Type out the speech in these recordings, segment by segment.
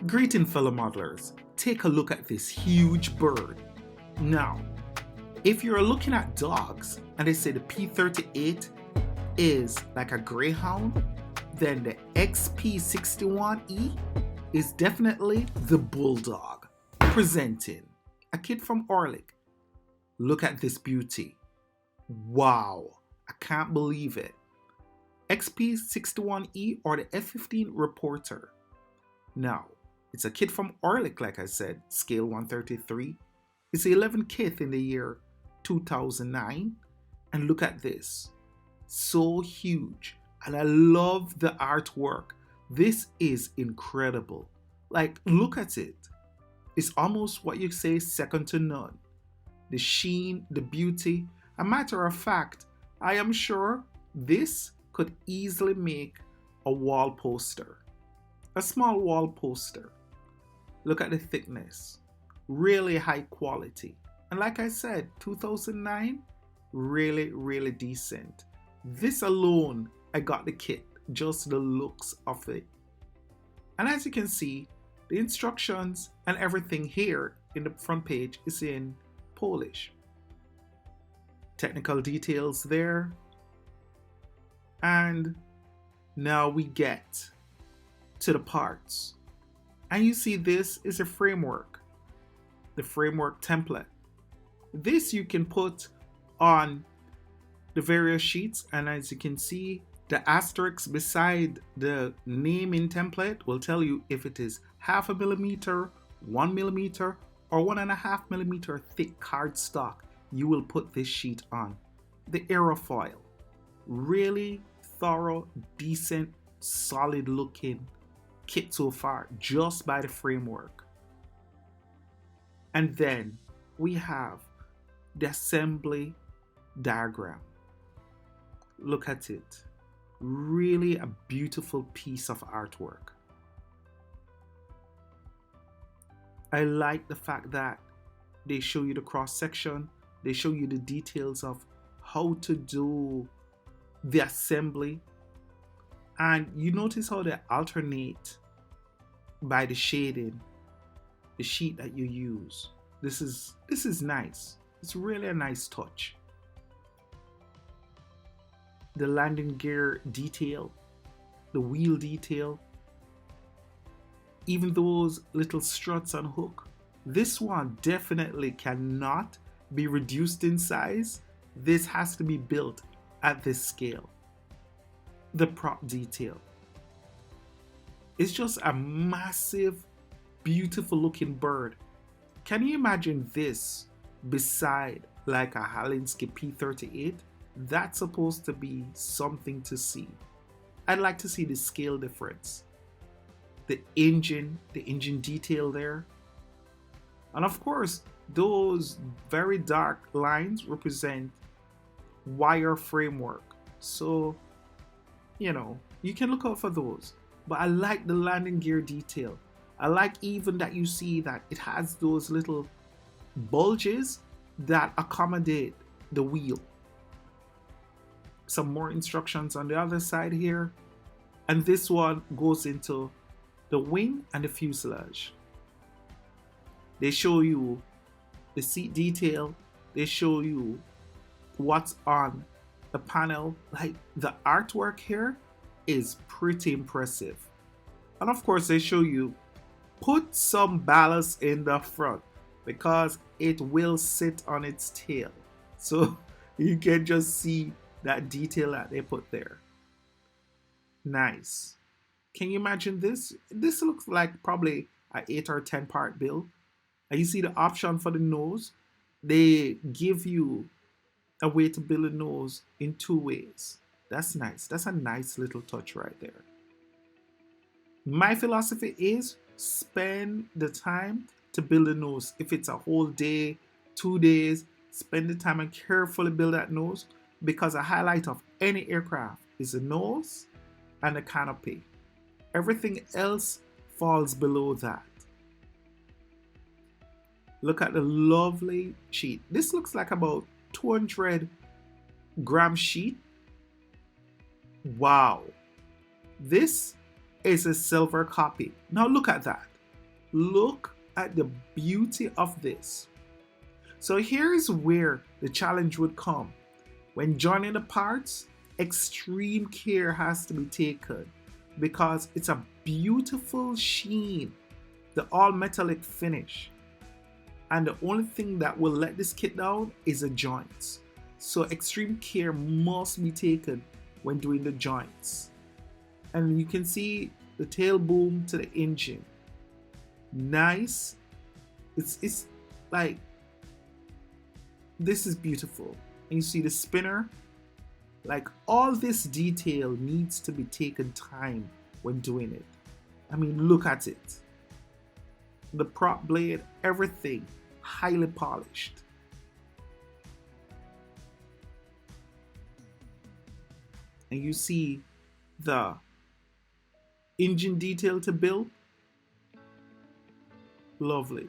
Greeting fellow modelers, take a look at this huge bird. Now, if you're looking at dogs and they say the P-38 is like a greyhound, then the XP-61E is definitely the bulldog. Presenting a kit from ORLIK. Look at this beauty. Wow, I can't believe it. XP-61E or the F-15 Reporter. Now, it's a kit from ORLIK, like I said, scale 133. It's the 11th kit in the year 2009. And look at this. So huge. And I love the artwork. This is incredible. Like, look at it. It's almost what you say second to none. The sheen, the beauty. A matter of fact, I am sure this could easily make a wall poster. A small wall poster. Look at the thickness. Really high quality. And like I said, 2009, really decent. This alone, I got the kit. Just the looks of it. And as you can see, the instructions and everything here in the front page is in Polish. Technical details there. And now we get to the parts. And you see this is a framework. The framework template. This you can put on the various sheets, and as you can see, the asterisk beside the naming template will tell you if it is 0.5 millimeter, 1 millimeter, or 1.5 millimeter thick cardstock you will put this sheet on. The aerofoil. Really thorough, decent, solid looking kit so far, just by the framework. And then we have the assembly diagram. Look at it. Really a beautiful piece of artwork. I like the fact that they show you the cross section. They show you the details of how to do the assembly. And you notice how they alternate by the shading, the sheet that you use. This is nice. It's really a nice touch. The landing gear detail, the wheel detail, even those little struts on hook. This one definitely cannot be reduced in size. This has to be built at this scale. The prop detail. It's just a massive, beautiful looking bird. Can you imagine this beside like a Halinsky P-38? That's supposed to be something to see. I'd like to see the scale difference. The engine detail there. And of course, those very dark lines represent wire framework. So, you can look out for those. But I like the landing gear detail. I like even that you see that it has those little bulges that accommodate the wheel. Some more instructions on the other side here. And this one goes into the wing and the fuselage. They show you the seat detail. They show you what's on the panel. Like, the artwork here is pretty impressive. And of course, they show you put some ballast in the front because it will sit on its tail. So you can just see that detail that they put there. Nice. Can you imagine this? This looks like probably an 8 or 10 part build. And you see the option for the nose. They give you a way to build a nose in 2 ways. That's nice. That's a nice little touch right there. My philosophy is spend the time to build a nose. If it's a whole day, 2 days, spend the time and carefully build that nose, because a highlight of any aircraft is the nose and the canopy. Everything else falls below that. Look at the lovely sheet. This looks like about 200 gram sheet. Wow. This is a silver copy. Now look at that. Look at the beauty of this. So here's where the challenge would come. When joining the parts, extreme care has to be taken because it's a beautiful sheen, the all metallic finish. And the only thing that will let this kit down is the joints. So extreme care must be taken when doing the joints. And you can see the tail boom to the engine. Nice. It's like, this is beautiful. And you see the spinner. Like, all this detail needs to be taken time when doing it. I mean, look at it. The prop blade, everything highly polished. And you see the engine detail to build. Lovely.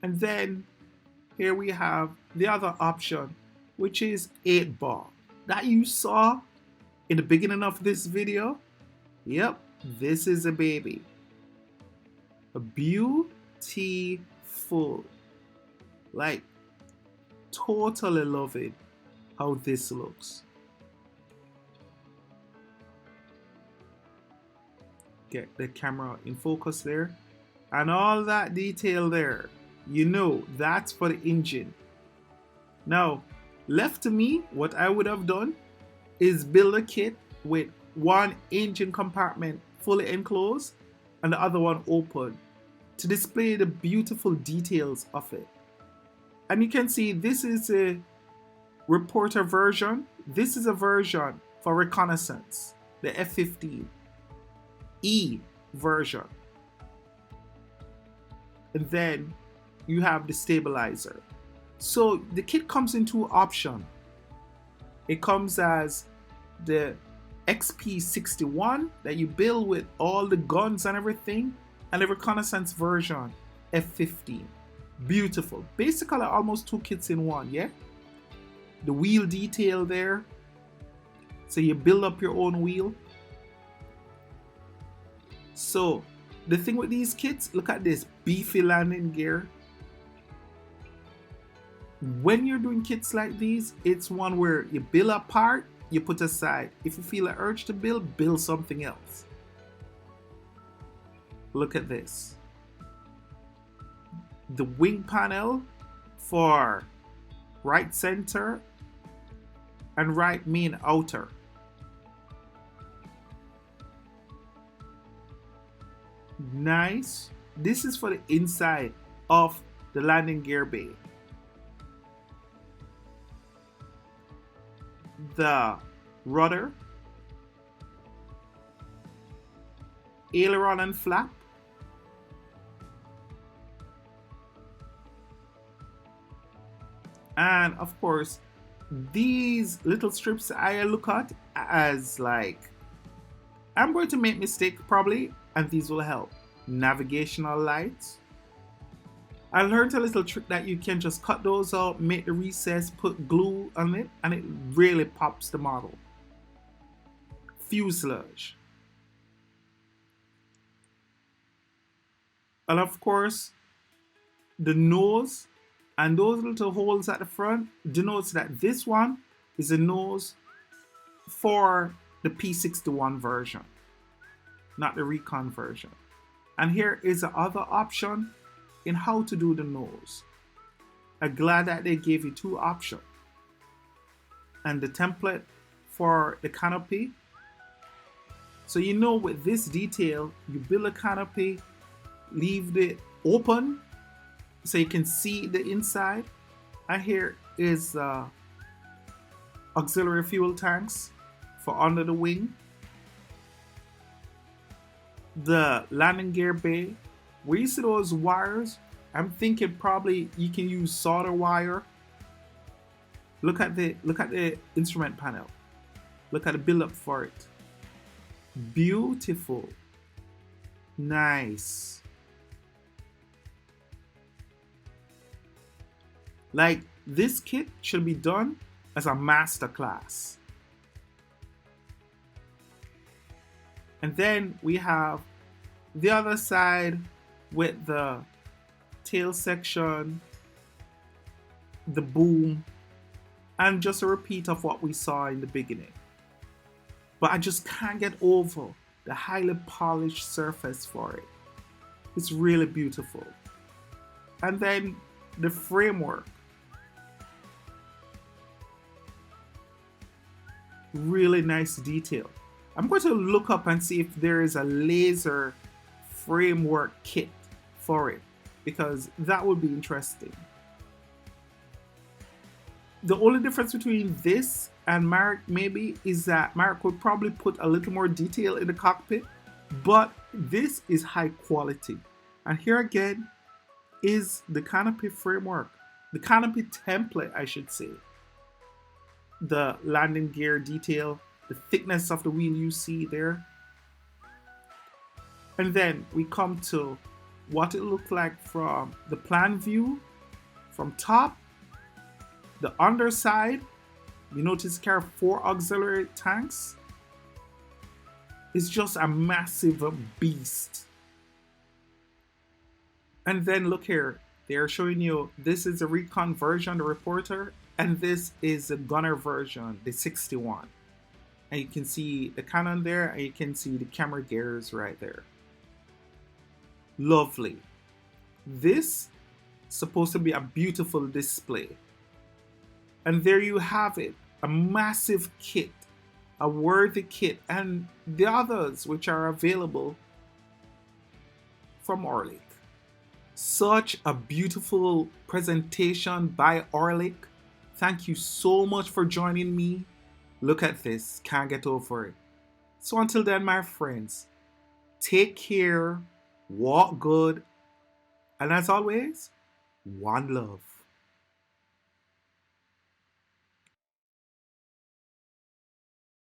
And then here we have the other option, which is 8-ball. That you saw in the beginning of this video. Yep, this is a baby. A beautiful. Like, totally loving how this looks. Get the camera in focus there. And all that detail there. You know, that's for the engine. Now, left to me, what I would have done is build a kit with one engine compartment fully enclosed and the other one open to display the beautiful details of it. And you can see this is a reporter version. This is a version for reconnaissance, the F-15E version. And then you have the stabilizer. So the kit comes in two options. It comes as the XP-61 that you build with all the guns and everything, and the reconnaissance version, F-15. Beautiful. Basically almost two kits in one, yeah? The wheel detail there. So you build up your own wheel. So the thing with these kits, look at this beefy landing gear. When you're doing kits like these, it's one where you build a part, you put aside. If you feel an urge to build something else. Look at this. The wing panel for right center and right main outer. Nice. This is for the inside of the landing gear bay. The rudder, aileron and flap, and of course these little strips I look at as like, I'm going to make mistake probably, and these will help. Navigational lights. I learned a little trick that you can just cut those out, make the recess, put glue on it, and it really pops the model. Fuselage. And of course, the nose and those little holes at the front denotes that this one is a nose for the P-61 version, not the Recon version. And here is the other option in how to do the nose. I'm glad that they gave you two options. And the template for the canopy. So you know, with this detail, you build a canopy, leave it open so you can see the inside. And here is auxiliary fuel tanks for under the wing. The landing gear bay. Where you see those wires, I'm thinking probably you can use solder wire. Look at the instrument panel. Look at the build-up for it. Beautiful. Nice. Like, this kit should be done as a master class. And then we have the other side with the tail section, the boom, and just a repeat of what we saw in the beginning. But I just can't get over the highly polished surface for it. It's really beautiful. And then the framework. Really nice detail. I'm going to look up and see if there is a laser framework kit for it, because that would be interesting. The only difference between this and Marek maybe is that Marek would probably put a little more detail in the cockpit, but this is high quality. And here again is the canopy framework, the canopy template, I should say. The landing gear detail, the thickness of the wheel you see there. And then we come to what it looked like from the plan view, from top, the underside. You notice it carries 4 auxiliary tanks. It's just a massive beast. And then look here, they're showing you this is the recon version, the reporter, and this is the gunner version, the 61. And you can see the cannon there, and you can see the camera gears right there. Lovely. This is supposed to be a beautiful display. And there you have it, a massive kit, a worthy kit, and the others which are available from ORLIK. Such a beautiful presentation by ORLIK. Thank you so much for joining me. Look at this, can't get over it. So until then, my friends, take care, walk good, and as always, one love.